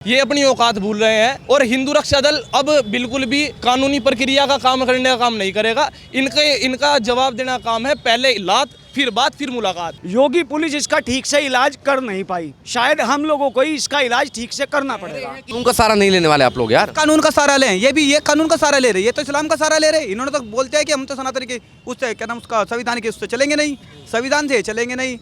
ये अपनी औकात भूल रहे हैं और हिंदू रक्षा दल अब बिल्कुल भी कानूनी प्रक्रिया का काम करने का काम नहीं करेगा। इनका जवाब देना काम है, पहले लात फिर बात फिर मुलाकात। योगी पुलिस इसका ठीक से इलाज कर नहीं पाई, शायद हम लोगों को ही इसका इलाज ठीक से करना पड़ेगा। कानून का सहारा नहीं लेने वाले आप लोग यार। कानून का सहारा लें, ये कानून का सहारा ले रहे, ये तो इस्लाम का सहारा ले रहे। इन्होंने तो बोलते हैं कि हम तो सनातन के उससे क्या नाम उसका संविधान के उससे चलेंगे नहीं, संविधान से चलेंगे नहीं,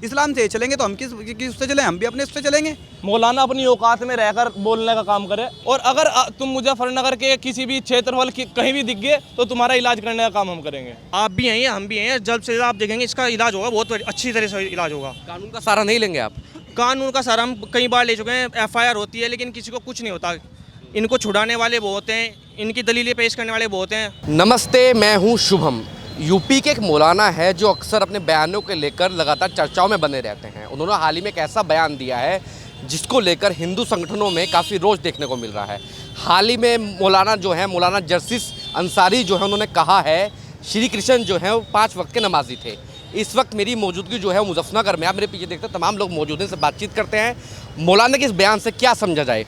इस्लाम से चलेंगे तो हम किस उससे चलें, हम भी अपने उससे चलेंगे। मौलाना अपनी औकात में रहकर बोलने का काम करे और अगर तुम मुजफ्फरनगर के किसी भी क्षेत्रफल कहीं भी दिख गए तो तुम्हारा इलाज करने का काम हम करेंगे। आप भी हैं, हम भी हैं, जल्द से जल्द आप देखेंगे इसका इलाज होगा, बहुत अच्छी तरह से इलाज होगा। कानून का सहारा नहीं लेंगे आप? कानून का सहारा हम कई बार ले चुके हैं, FIR होती है लेकिन किसी को कुछ नहीं होता। इनको छुड़ाने वाले बहुत हैं, इनकी दलीलें पेश करने वाले बहुत हैं। नमस्ते, मैं हूं शुभम। यूपी के एक मौलाना है जो अक्सर अपने बयानों के लेकर लगातार चर्चाओं में बने रहते हैं। उन्होंने हाल ही में एक ऐसा बयान दिया है जिसको लेकर हिंदू संगठनों में काफ़ी रोष देखने को मिल रहा है। हाल ही में मौलाना जो है, मौलाना जर्सिस अंसारी जो है, उन्होंने कहा है श्री कृष्ण जो है वो 5 वक्त के नमाजी थे। इस वक्त मेरी मौजूदगी जो है वो मुजफ्फरनगर में, आप मेरे पीछे देखते हैं तमाम लोग मौजूद हैं, से बातचीत करते हैं। मौलाना के इस बयान से क्या समझा जाए?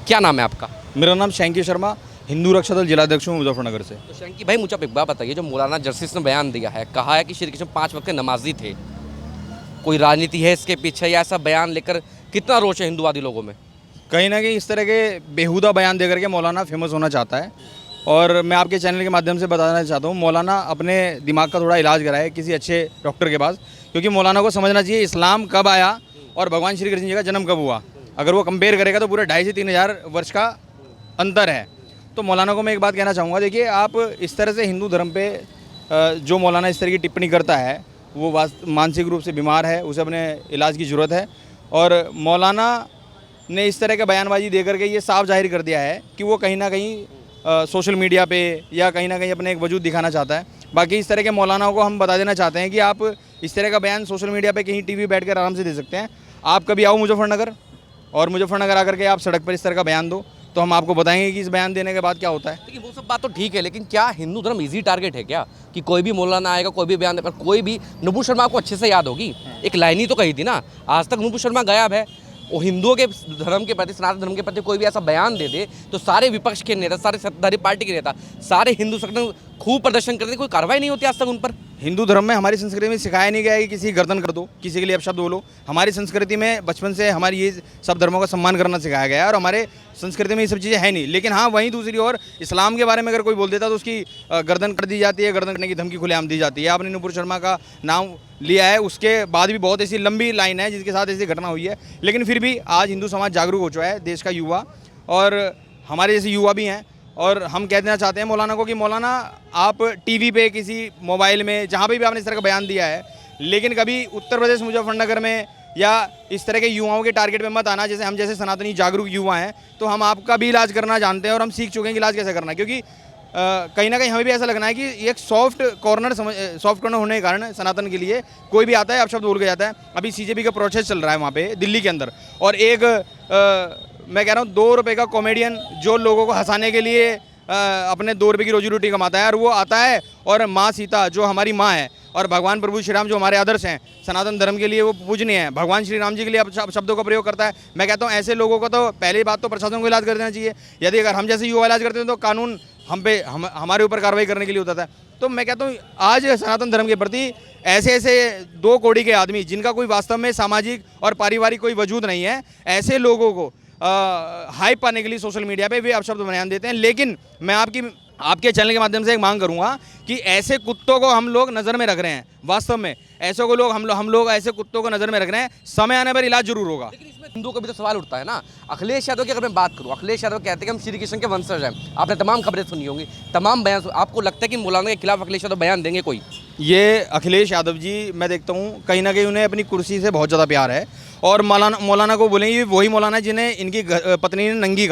क्या नाम है आपका? मेरा नाम शैंकी शर्मा, हिंदू रक्षा दल जिलाध्यक्ष हूँ मुजफ्फरनगर से। तो शैंकी भाई, मुझे आप एक बात बताइए, जो मौलाना जर्सिस ने बयान दिया है, कहा है कि श्री कृष्ण 5 वक्त के नमाजी थे, कोई राजनीति है इसके पीछे या ऐसा बयान लेकर कितना रोष है हिंदुवादी लोगों में? कहीं ना कहीं इस तरह के बेहुदा बयान देकर के मौलाना फेमस होना चाहता है और मैं आपके चैनल के माध्यम से बताना चाहता हूँ, मौलाना अपने दिमाग का थोड़ा इलाज कराए किसी अच्छे डॉक्टर के पास, क्योंकि मौलाना को समझना चाहिए इस्लाम कब आया और भगवान श्री कृष्ण जी का जन्म कब हुआ। अगर वो कंपेयर करेगा तो पूरे 2500 से 3000 वर्ष का अंतर है। तो मौलाना को मैं एक बात कहना चाहूँगा, देखिए आप इस तरह से हिंदू धर्म पे जो मौलाना इस तरह की टिप्पणी करता है वो मानसिक रूप से बीमार है, उसे अपने इलाज की ज़रूरत है। और मौलाना ने इस तरह का बयानबाजी दे करके ये साफ जाहिर कर दिया है कि वो कहीं ना कहीं सोशल मीडिया पे या कहीं ना कहीं अपने एक वजूद दिखाना चाहता है। बाकी इस तरह के मौलानाओं को हम बता देना चाहते हैं कि आप इस तरह का बयान सोशल मीडिया पे कहीं टीवी बैठकर आराम से दे सकते हैं। आप कभी आओ मुजफ्फरनगर और मुजफ्फरनगर आकर के आप सड़क पर इस तरह का बयान दो तो हम आपको बताएंगे कि इस बयान देने के बाद क्या होता है। लेकिन वो सब बात तो ठीक है, लेकिन क्या हिंदू धर्म इजी टारगेट है क्या कि कोई भी मौलाना आएगा, कोई भी बयान दे, पर कोई भी नुपुर शर्मा आपको अच्छे से याद होगी, एक लाइन ही तो कही थी ना, आज तक नुपुर शर्मा गायब है। वो हिंदुओं के धर्म के प्रति, सनातन धर्म के प्रति कोई भी ऐसा बयान दे दे तो सारे विपक्ष के नेता, सारे सत्ताधारी पार्टी के नेता, सारे हिंदू संगठन खूब प्रदर्शन करते, कोई कार्रवाई नहीं होती आज तक उन पर। हिंदू धर्म में, हमारी संस्कृति में सिखाया नहीं गया है कि किसी गर्दन कर दो, किसी के लिए अपशब्द बोलो। हमारी संस्कृति में बचपन से हमारी ये सब धर्मों का सम्मान करना सिखाया गया है और हमारे संस्कृति में ये सब चीज़ें हैं नहीं। लेकिन हाँ, वहीं दूसरी ओर इस्लाम के बारे में अगर कोई बोल देता तो उसकी गर्दन कर दी जाती है, गर्दन करने की धमकी खुलेआम दी जाती है। आपने नुपुर शर्मा का नाम लिया है, उसके बाद भी बहुत ऐसी लंबी लाइन है जिसके साथ ऐसी घटना हुई है। लेकिन फिर भी आज हिंदू समाज जागरूक हो चुका है, देश का युवा, और हमारे जैसे युवा भी हैं। और हम कह देना चाहते हैं मौलाना को कि मौलाना आप टीवी पे, किसी मोबाइल में, जहाँ पे भी आपने इस तरह का बयान दिया है, लेकिन कभी उत्तर प्रदेश मुजफ्फरनगर में या इस तरह के युवाओं के टारगेट पे मत आना। जैसे हम जैसे सनातनी जागरूक युवा हैं तो हम आपका भी इलाज करना जानते हैं और हम सीख चुके हैं कि इलाज कैसे करना है, क्योंकि कहीं ना कहीं हमें भी ऐसा लगना है कि एक सॉफ्ट कॉर्नर होने के कारण सनातन के लिए कोई भी आता है, अपशब्द बोल के जाता है। अभी CJP का प्रोसेस चल रहा है वहाँ पे दिल्ली के अंदर, और एक मैं कह रहा हूँ 2 रुपये का कॉमेडियन जो लोगों को हंसाने के लिए अपने 2 रुपये की रोजी रोटी कमाता है, और वो आता है और माँ सीता जो हमारी माँ है और भगवान प्रभु श्री राम जो हमारे आदर्श हैं, सनातन धर्म के लिए वो पूजनीय है, भगवान श्री राम जी के लिए शब्दों का प्रयोग करता है। मैं कहता हूँ ऐसे लोगों को तो पहली बात तो प्रशासन को इलाज कर देना चाहिए। यदि अगर हम जैसे युवा इलाज करते हैं तो कानून हमारे ऊपर कार्रवाई करने के लिए होता है। तो मैं कहता हूँ आज सनातन धर्म के प्रति ऐसे 2 कौड़ी के आदमी जिनका कोई वास्तव में सामाजिक और पारिवारिक कोई वजूद नहीं है, ऐसे लोगों को हाइप पाने के लिए सोशल मीडिया पे वे अपशब्द बयान देते हैं। लेकिन मैं आपके चैनल के माध्यम से एक मांग करूंगा कि ऐसे कुत्तों को हम लोग नज़र में रख रहे हैं। वास्तव में ऐसे को लोग हम लोग ऐसे कुत्तों को नज़र में रख रहे हैं, समय आने पर इलाज जरूर होगा। लेकिन इसमें हिंदुओं का भी तो सवाल उठता है ना। अखिलेश यादव की अगर मैं बात करूँ, अखिलेश यादव कहते हैं कि हम श्री कृष्ण के वंशज हैं। आपने तमाम खबरें सुनी होंगी, तमाम बयान। आपको लगता है कि मौलाना के खिलाफ अखिलेश यादव बयान देंगे कोई? ये अखिलेश यादव जी, मैं देखता हूँ कहीं ना कहीं उन्हें अपनी कुर्सी से बहुत ज़्यादा प्यार है और मौलाना को बोलेंगे वही मौलाना जिन्हें इनकी पत्नी ने नंगी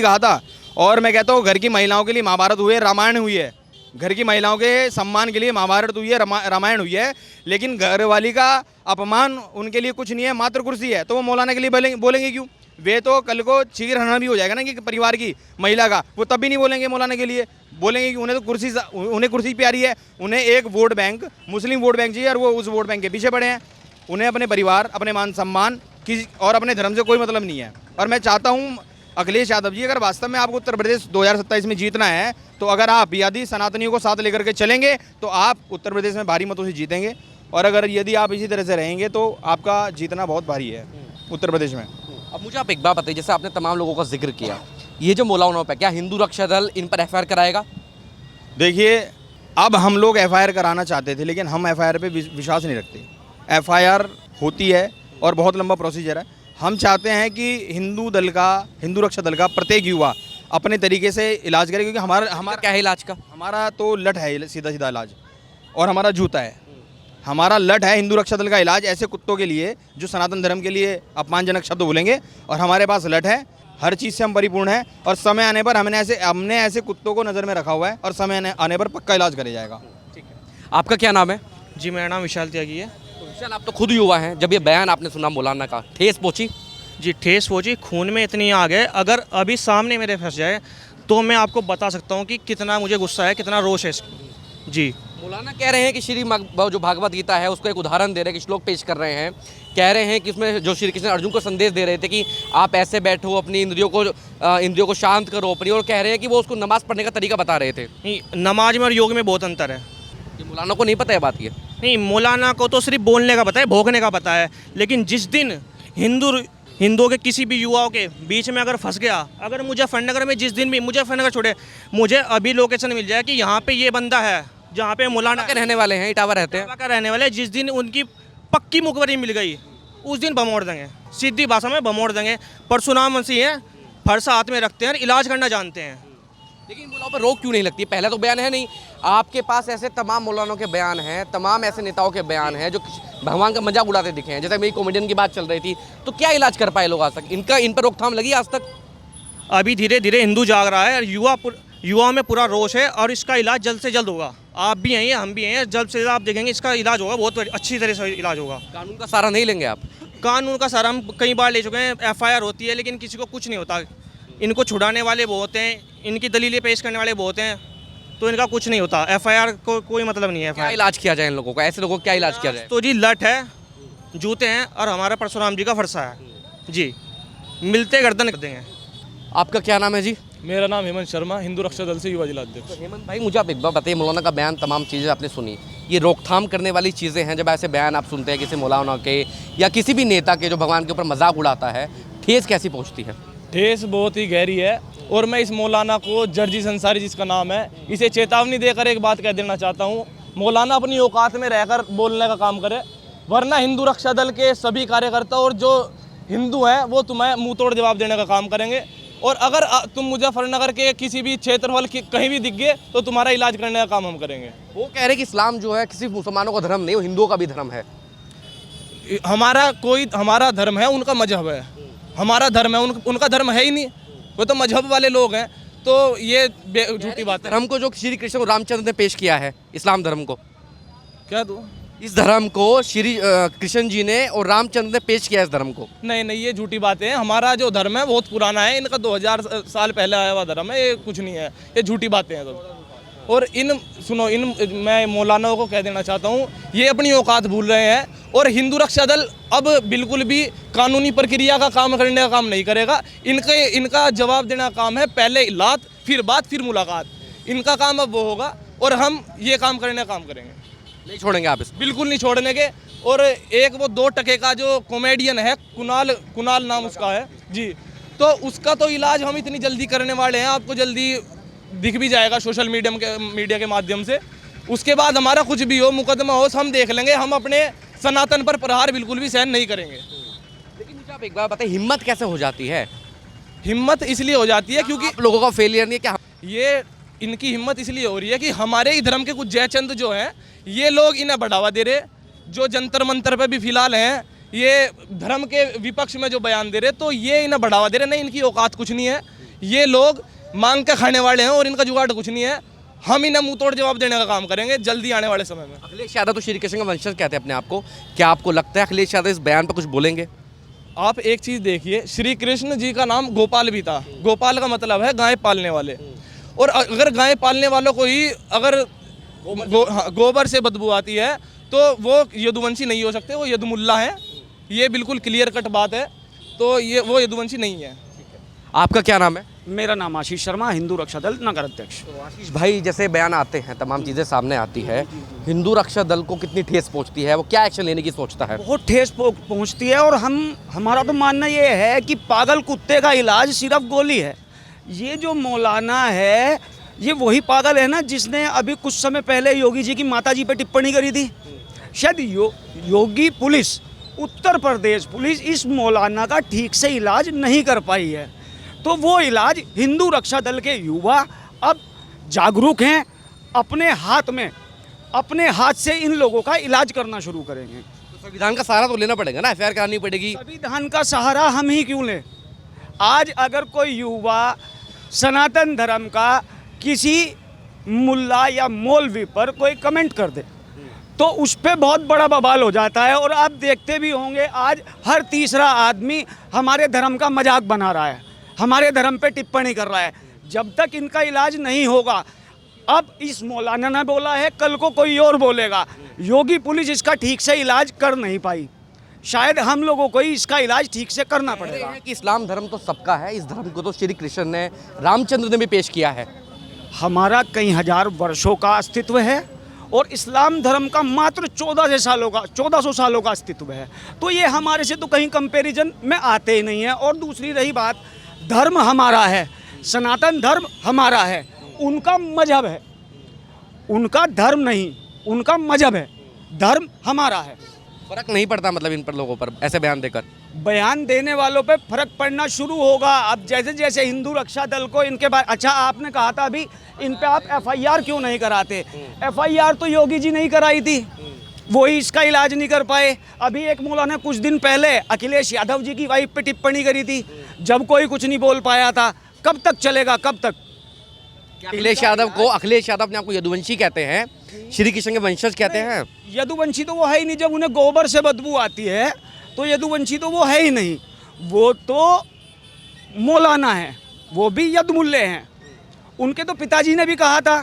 कहा था। और मैं कहता हूँ घर की महिलाओं के लिए महाभारत हुए, रामायण हुई है, घर की महिलाओं के सम्मान के लिए महाभारत हुई है, रामायण हुई है, लेकिन घरवाली का अपमान उनके लिए कुछ नहीं है, मात्र कुर्सी है। तो वो मौलाना के लिए बोलेंगे क्यों? वे तो कल को चीर हरणा भी हो जाएगा ना कि परिवार की महिला का, वो तब भी नहीं बोलेंगे मौलाना के लिए। बोलेंगे कि उन्हें कुर्सी प्यारी है, उन्हें एक वोट बैंक, मुस्लिम वोट बैंक चाहिए और वो उस वोट बैंक के पीछे पड़े हैं। उन्हें अपने परिवार, अपने मान सम्मान की और अपने धर्म से कोई मतलब नहीं है। और मैं चाहता हूँ अखिलेश यादव जी, अगर वास्तव में आपको उत्तर प्रदेश 2027 में जीतना है तो अगर आप यदि सनातनियों को साथ लेकर के चलेंगे तो आप उत्तर प्रदेश में भारी मतों से जीतेंगे, और अगर यदि आप इसी तरह से रहेंगे तो आपका जीतना बहुत भारी है उत्तर प्रदेश में। अब मुझे आप एक बात बताइए, जैसे आपने तमाम लोगों का जिक्र किया, ये जो मौलानाओं पे क्या हिंदू रक्षा दल इन पर एफआईआर कराएगा? देखिए, अब हम लोग एफआईआर कराना चाहते थे लेकिन हम एफआईआर पे विश्वास नहीं रखते। एफआईआर होती है और बहुत लंबा प्रोसीजर है। हम चाहते हैं कि हिंदू रक्षा दल का प्रत्येक युवा अपने तरीके से इलाज करे, क्योंकि हमारा क्या है इलाज का? हमारा तो लठ है, सीधा सीधा इलाज, और हमारा जूता है। हमारा लठ है हिंदू रक्षा दल का इलाज ऐसे कुत्तों के लिए जो सनातन धर्म के लिए अपमानजनक शब्द बोलेंगे, और हमारे पास लठ है, हर चीज़ से हम परिपूर्ण हैं, और समय आने पर हमने ऐसे कुत्तों को नज़र में रखा हुआ है और समय आने पर पक्का इलाज करा जाएगा। ठीक है, आपका क्या नाम है? जी मेरा नाम विशाल त्यागी है। तो विशाल, आप तो खुद युवा हैं, जब ये बयान आपने सुना मौलाना का, ठेस पहुंची? जी ठेस पहुंची, खून में इतनी आग है, अगर अभी सामने मेरे फंस जाए तो मैं आपको बता सकता हूं कि कितना मुझे गुस्सा है, कितना रोष है इसको। जी मौलाना कह रहे हैं कि जो भागवत गीता है उसको एक उदाहरण दे रहे हैं, कि श्लोक पेश कर रहे हैं, कह रहे हैं कि उसमें जो श्री कृष्ण अर्जुन को संदेश दे रहे थे कि आप ऐसे बैठो, अपनी इंद्रियों को शांत करो अपनी, और कह रहे हैं कि वो उसको नमाज पढ़ने का तरीका बता रहे थे। नहीं, नमाज में और योग में बहुत अंतर है। ये मौलाना को नहीं पता है बात? ये नहीं, मौलाना को तो सिर्फ बोलने का पता है, भोंकने का पता है, लेकिन जिस दिन हिंदुओं के किसी भी युवाओं के बीच में अगर फंस गया, अगर मुजफ्फरनगर में जिस दिन भी मुजफ्फरनगर छोड़े, मुझे अभी लोकेशन मिल जाए कि यहाँ पे ये बंदा है जहाँ पे मौलाना के रहने वाले हैं, इटावा रहते हैं, इटावा का रहने वाले, जिस दिन उनकी पक्की मुखबरी मिल गई उस दिन बमोड़ देंगे, सीधी भाषा में बमोड़ देंगे। परशुराम मसीह हैं, फरसा हाथ में रखते हैं, इलाज करना जानते हैं। लेकिन मौलाना पर रोक क्यों नहीं लगती? पहला तो बयान है नहीं, आपके पास ऐसे तमाम मौलानों के बयान हैं, तमाम ऐसे नेताओं के बयान हैं जो भगवान का मजाक उड़ाते दिखे हैं। जैसे मेरी कॉमेडियन की बात चल रही थी, तो क्या इलाज कर पाए लोग आज तक? इन पर रोकथाम लगी आज तक? अभी धीरे धीरे हिंदू जाग रहा है, और युवा में पूरा रोष है, और इसका इलाज जल्द से जल्द होगा। आप भी हैं, हम भी हैं, जल्द से जल्द आप देखेंगे इसका इलाज होगा, बहुत अच्छी तरह से इलाज होगा। कानून का सहारा नहीं लेंगे आप? कानून का सहारा हम कई बार ले चुके हैं, एफआईआर होती है लेकिन किसी को कुछ नहीं होता। इनको छुड़ाने वाले बहुत हैं, इनकी दलीलें पेश करने वाले बहुत हैं, तो इनका कुछ नहीं होता। एफआईआर को कोई मतलब नहीं है। क्या इलाज किया जाए इन लोगों का? ऐसे लोगों का क्या इलाज किया जाए? तो जी लठ है, जूते हैं, और हमारा परशुराम जी का फरसा है जी, मिलते गर्दन कर देंगे। आपका क्या नाम है जी? मेरा नाम हेमंत शर्मा, हिंदू रक्षा दल से युवा जिला अध्यक्ष। तो हेमंत भाई, मुझे आप एक बार बताइए, मौलाना का बयान, तमाम चीज़ें आपने सुनी, ये रोकथाम करने वाली चीज़ें हैं। जब ऐसे बयान आप सुनते हैं किसी मौलाना के या किसी भी नेता के जो भगवान के ऊपर मजाक उड़ाता है, ठेस कैसी पहुँचती है? ठेस बहुत ही गहरी है, और मैं इस मौलाना को जर्जी संसारी जिसका नाम है, इसे चेतावनी देकर एक बात कह देना चाहता हूँ, मौलाना अपनी औकात में रहकर बोलने का काम करे, वरना हिंदू रक्षा दल के सभी कार्यकर्ता और जो हिंदू हैं वो तुम्हें मुंह तोड़ जवाब देने का काम करेंगे। और अगर तुम मुजफ्फरनगर के किसी भी क्षेत्रफल कहीं भी दिख गए तो तुम्हारा इलाज करने का काम हम करेंगे। वो कह रहे हैं कि इस्लाम जो है किसी मुसलमानों का धर्म नहीं, वो हिंदुओं का भी धर्म है। हमारा धर्म है, उनका मजहब है। हमारा धर्म है, उनका धर्म है ही नहीं, वो तो मजहब वाले लोग हैं। तो ये झूठी बात है। धर्म को जो श्री कृष्ण और रामचंद्र ने पेश किया है, इस्लाम धर्म को, क्या दो इस धर्म को श्री कृष्ण जी ने और रामचंद्र ने पेश किया, इस धर्म को। नहीं, ये झूठी बात है। हमारा जो धर्म है बहुत पुराना है, इनका 2000 साल पहले आया हुआ धर्म है, ये कुछ नहीं है, ये झूठी बातें हैं सब। और मैं मौलानाओं को कह देना चाहता हूँ, ये अपनी औकात भूल रहे हैं, और हिंदू रक्षा दल अब बिल्कुल भी कानूनी प्रक्रिया का काम करने का काम नहीं करेगा। इनका जवाब देना काम है, पहले लात फिर बात फिर मुलाकात, इनका काम अब वो होगा, और हम ये काम करने का काम करेंगे। नहीं छोड़ेंगे आप इसको? बिल्कुल नहीं छोड़ने के। और एक वो 2 टके का जो कॉमेडियन है, कुणाल नाम उसका है जी, तो उसका तो इलाज हम इतनी जल्दी करने वाले हैं, आपको जल्दी दिख भी जाएगा सोशल मीडिया के माध्यम से। उसके बाद हमारा कुछ भी हो, मुकदमा हो, हम देख लेंगे। हम अपने सनातन पर प्रहार बिल्कुल भी सहन नहीं करेंगे। लेकिन मुझे आप एक बार बताइए, हिम्मत कैसे हो जाती है? हिम्मत इसलिए हो जाती है क्योंकि आप लोगों का फेलियर नहीं है क्या? ये इनकी हिम्मत इसलिए हो रही है कि हमारे ही धर्म के कुछ जयचंद जो हैं, ये लोग इन्हें बढ़ावा दे रहे, जो जंतर मंतर पे भी फिलहाल हैं, ये धर्म के विपक्ष में जो बयान दे रहे, तो ये इन्हें बढ़ावा दे रहे। नहीं, इनकी औकात कुछ नहीं है, ये लोग मांग के खाने वाले हैं, और इनका जुगाड़ कुछ नहीं है। हम इन्हें मुंह तोड़ जवाब देने का काम करेंगे जल्दी आने वाले समय में। अखिलेश यादव तो श्री कृष्ण का वंशज कहते हैं अपने आप को, क्या आपको लगता है अखिलेश यादव इस बयान पर कुछ बोलेंगे? आप एक चीज़ देखिए, श्री कृष्ण जी का नाम गोपाल भी था। गोपाल का मतलब है गाय पालने वाले, और अगर गाय पालने वालों को ही अगर गोबर से बदबू आती है तो वो यदुवंशी नहीं हो सकते, वो यदुमुल्ला हैं। ये बिल्कुल क्लियर कट बात है। तो ये वो यदुवंशी नहीं है। आपका क्या नाम है? मेरा नाम आशीष शर्मा, हिंदू रक्षा दल नगर अध्यक्ष। तो आशीष भाई, जैसे बयान आते हैं, तमाम चीज़ें सामने आती है, हिंदू रक्षा दल को कितनी ठेस पहुंचती है, वो क्या एक्शन लेने की सोचता है? बहुत ठेस पहुंचती है। और हमारा तो मानना ये है कि पागल कुत्ते का इलाज सिर्फ गोली है। ये जो मौलाना है, ये वही पागल है ना जिसने अभी कुछ समय पहले योगी जी की माता जी पे टिप्पणी करी थी। शायद योगी पुलिस, उत्तर प्रदेश पुलिस इस मौलाना का ठीक से इलाज नहीं कर पाई है। तो वो इलाज हिंदू रक्षा दल के युवा अब जागरूक हैं, अपने हाथ से इन लोगों का इलाज करना शुरू करेंगे। तो संविधान का सहारा तो लेना पड़ेगा ना, एफआईआर करानी पड़ेगी। संविधान का सहारा हम ही क्यों लें? आज अगर कोई युवा सनातन धर्म का किसी मुल्ला या मौलवी पर कोई कमेंट कर दे तो उस पर बहुत बड़ा बवाल हो जाता है। और आप देखते भी होंगे, आज हर तीसरा आदमी हमारे धर्म का मजाक बना रहा है, हमारे धर्म पे टिप्पणी कर रहा है। जब तक इनका इलाज नहीं होगा, अब इस मौलाना ने बोला है, कल को कोई और बोलेगा। योगी पुलिस इसका ठीक से इलाज कर नहीं पाई, शायद हम लोगों को ही इसका इलाज ठीक से करना पड़ेगा। कि इस्लाम धर्म तो सबका है, इस धर्म को तो श्री कृष्ण ने, रामचंद्र ने भी पेश किया है। हमारा कई हजार वर्षों का अस्तित्व है और इस्लाम धर्म का मात्र 1400 सालों का अस्तित्व है। तो ये हमारे से तो कहीं कंपैरिजन में आते ही नहीं है। और दूसरी रही बात, धर्म हमारा है, सनातन धर्म हमारा है, उनका मजहब है, उनका धर्म नहीं, उनका मजहब है, धर्म हमारा है। फर्क नहीं पड़ता मतलब इन पर लोगों पर ऐसे बयान देकर? बयान देने वालों पे फर्क पड़ना शुरू होगा। अब जैसे जैसे हिंदू रक्षा दल को इनके बाद, अच्छा आपने कहा था अभी इन पे आप एफआईआर क्यों नहीं कराते? एफआईआर तो योगी जी नहीं कराई थी, वही इसका इलाज नहीं कर पाए। अभी एक मौलाना ने कुछ दिन पहले अखिलेश यादव जी की वाइफ पे टिप्पणी करी थी, जब कोई कुछ नहीं बोल पाया था। कब तक चलेगा, कब तक? अखिलेश यादव अपने आपको यदुवंशी कहते हैं, श्री कृष्ण के वंशज कहते हैं। यदुवंशी तो वो है ही नहीं। जब उन्हें गोबर से बदबू आती है तो यदुवंशी तो वो है ही नहीं। वो तो मौलाना है, वो भी यदमुल्ले हैं। उनके तो पिताजी ने भी कहा था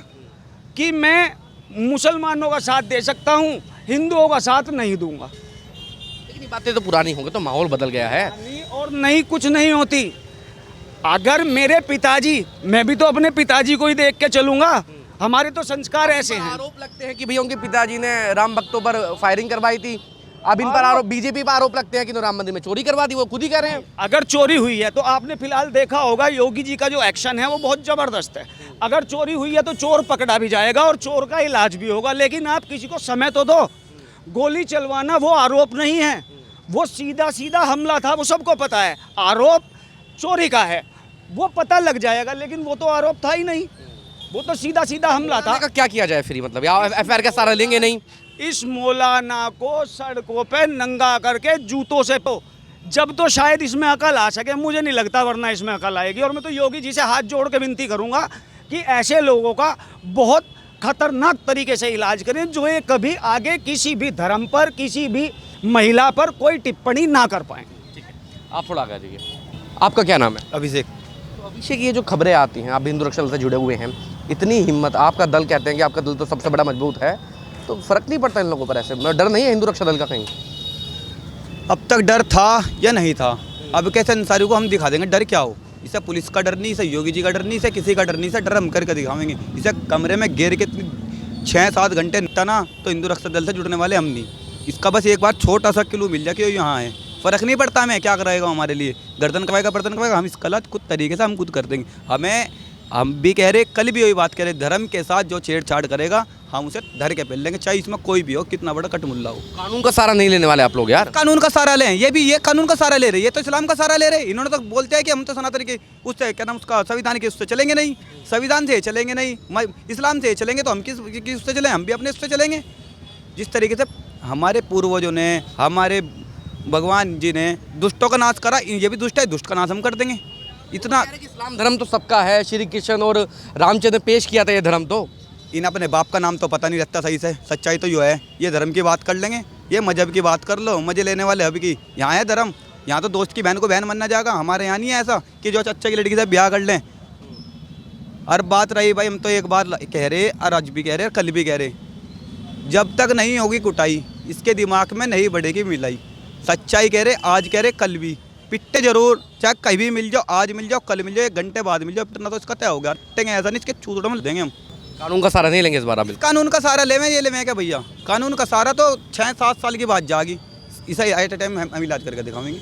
कि मैं मुसलमानों का साथ दे सकता हूँ, हिंदुओं का साथ नहीं दूंगा। लेकिन ये बातें तो पुरानी होंगी, तो माहौल बदल गया है। और नहीं, कुछ नहीं होती। अगर मेरे पिताजी, मैं भी तो अपने पिताजी को ही देख के चलूंगा। हमारे तो संस्कार ऐसे हैं। आरोप लगते हैं कि भैया उनके पिताजी ने राम भक्तों पर फायरिंग करवाई थी। अब इन पर आरोप, बीजेपी पर आरोप लगते हैं कि राम मंदिर में चोरी करवा दी, वो खुद ही कह रहे हैं। अगर चोरी हुई है तो आपने फिलहाल देखा होगा, योगी जी का जो एक्शन है वो बहुत जबरदस्त है। अगर चोरी हुई है तो चोर पकड़ा भी जाएगा और चोर का इलाज भी होगा। लेकिन आप किसी को समय तो दो। गोली चलवाना वो आरोप नहीं है, वो सीधा सीधा हमला था, वो सबको पता है। आरोप चोरी का है, वो पता लग जाएगा, लेकिन वो तो आरोप था ही नहीं, वो तो सीधा सीधा हमला था। क्या किया जाए फिर, मतलब एफआईआर का सहारा लेंगे नहीं? इस मौलाना को सड़कों पे नंगा करके जूतों से तो, जब तो शायद इसमें अकल आ सके, मुझे नहीं लगता, वरना इसमें अकल आएगी। और मैं तो योगी जी से हाथ जोड़ के विनती करूंगा कि ऐसे लोगों का बहुत खतरनाक तरीके से इलाज करें, जो ये कभी आगे किसी भी धर्म पर, किसी भी महिला पर कोई टिप्पणी ना कर पाए। ठीक है, आप थोड़ा आगे आ जाइए। आपका क्या नाम है? अभिषेक। तो अभिषेक, ये जो खबरें आती हैं, आप हिंदू रक्षा दल से जुड़े हुए हैं, इतनी हिम्मत, आपका दल कहते हैं कि आपका दल तो सबसे बड़ा मजबूत है, तो फर्क नहीं पड़ता इन लोगों पर? ऐसे डर नहीं है हिंदू रक्षा दल का कहीं? अब तक डर था या नहीं था, अब कैसे अंसारी को हम दिखा देंगे डर क्या हो। इसे पुलिस का डर नहीं, इसे योगी जी का डर नहीं, इसे किसी का डर नहीं, इसे डर हम करके दिखाएंगे। इसे कमरे में घेर के 6-7 घंटे तना तो हिंदू रक्षा दल से जुड़ने वाले हम नहीं। इसका बस एक बार छोटा सा क्लू मिल जाए कि वो यहाँ है, फ़र्क नहीं पड़ता हमें क्या कराएगा हमारे लिए। गर्दन कमाएगा, बर्तन कमाएगा, हम इसका इलाज खुद तरीके से हम खुद कर देंगे। हम भी कह रहे, कल भी वही बात कह रहे, धर्म के साथ जो छेड़छाड़ करेगा हम उसे धर के पेल लेंगे, चाहे इसमें कोई भी हो, कितना बड़ा कटमुल्ला हो। कानून का सहारा नहीं लेने वाले आप लोग यार? कानून का सहारा लें, ये कानून का सहारा ले रहे, ये तो इस्लाम का सहारा ले रहे। इन्होंने तो बोलते हैं कि हम तो सनातन के उससे, क्या नाम उसका, संविधान के उससे चलेंगे नहीं, संविधान से चलेंगे नहीं, इस्लाम से चलेंगे, तो हम किस उससे चलें? हम भी अपने उससे चलेंगे। जिस तरीके से हमारे पूर्वजों ने, हमारे भगवान जी ने दुष्टों का नाश करा, ये भी दुष्ट है, दुष्ट का नाश हम कर देंगे। इतना इस्लाम धर्म तो सबका है, श्री कृष्ण और रामचंद्र ने पेश किया था ये धर्म, तो इन अपने बाप का नाम तो पता नहीं रहता सही से। सच्चाई तो यो है, ये धर्म की बात कर लेंगे, ये मजहब की बात कर लो, मजे लेने वाले अब की। यहाँ है धर्म, यहाँ तो दोस्त की बहन को बहन मानना जाएगा। हमारे यहाँ नहीं है ऐसा कि जो चच्चा की लड़की से ब्याह कर लें। और बात रही भाई, हम तो एक बार कह रहे और आज भी कह रहे, कल भी कह रहे, जब तक नहीं होगी कुटाई, इसके दिमाग में नहीं बढ़ेगी मिलाई। सच्चाई कह रहे, आज कह रहे, कल भी, पिट्टे जरूर, चाहे कहीं भी मिल जाओ, आज मिल जाओ, कल मिल जाओ, 1 घंटे बाद मिल जाओ, पिटना तो इसका तय हो गया। पिटेंगे ऐसा नहीं, इसके चूतड़ों में देंगे हम। कानून का सहारा नहीं लेंगे इस बार आप? कानून का सहारा लेवें, ये लेवें क्या भैया? कानून का सहारा तो 6-7 साल की बात जागी, इसे एट ए टाइम हम इलाज करके दिखाएंगे।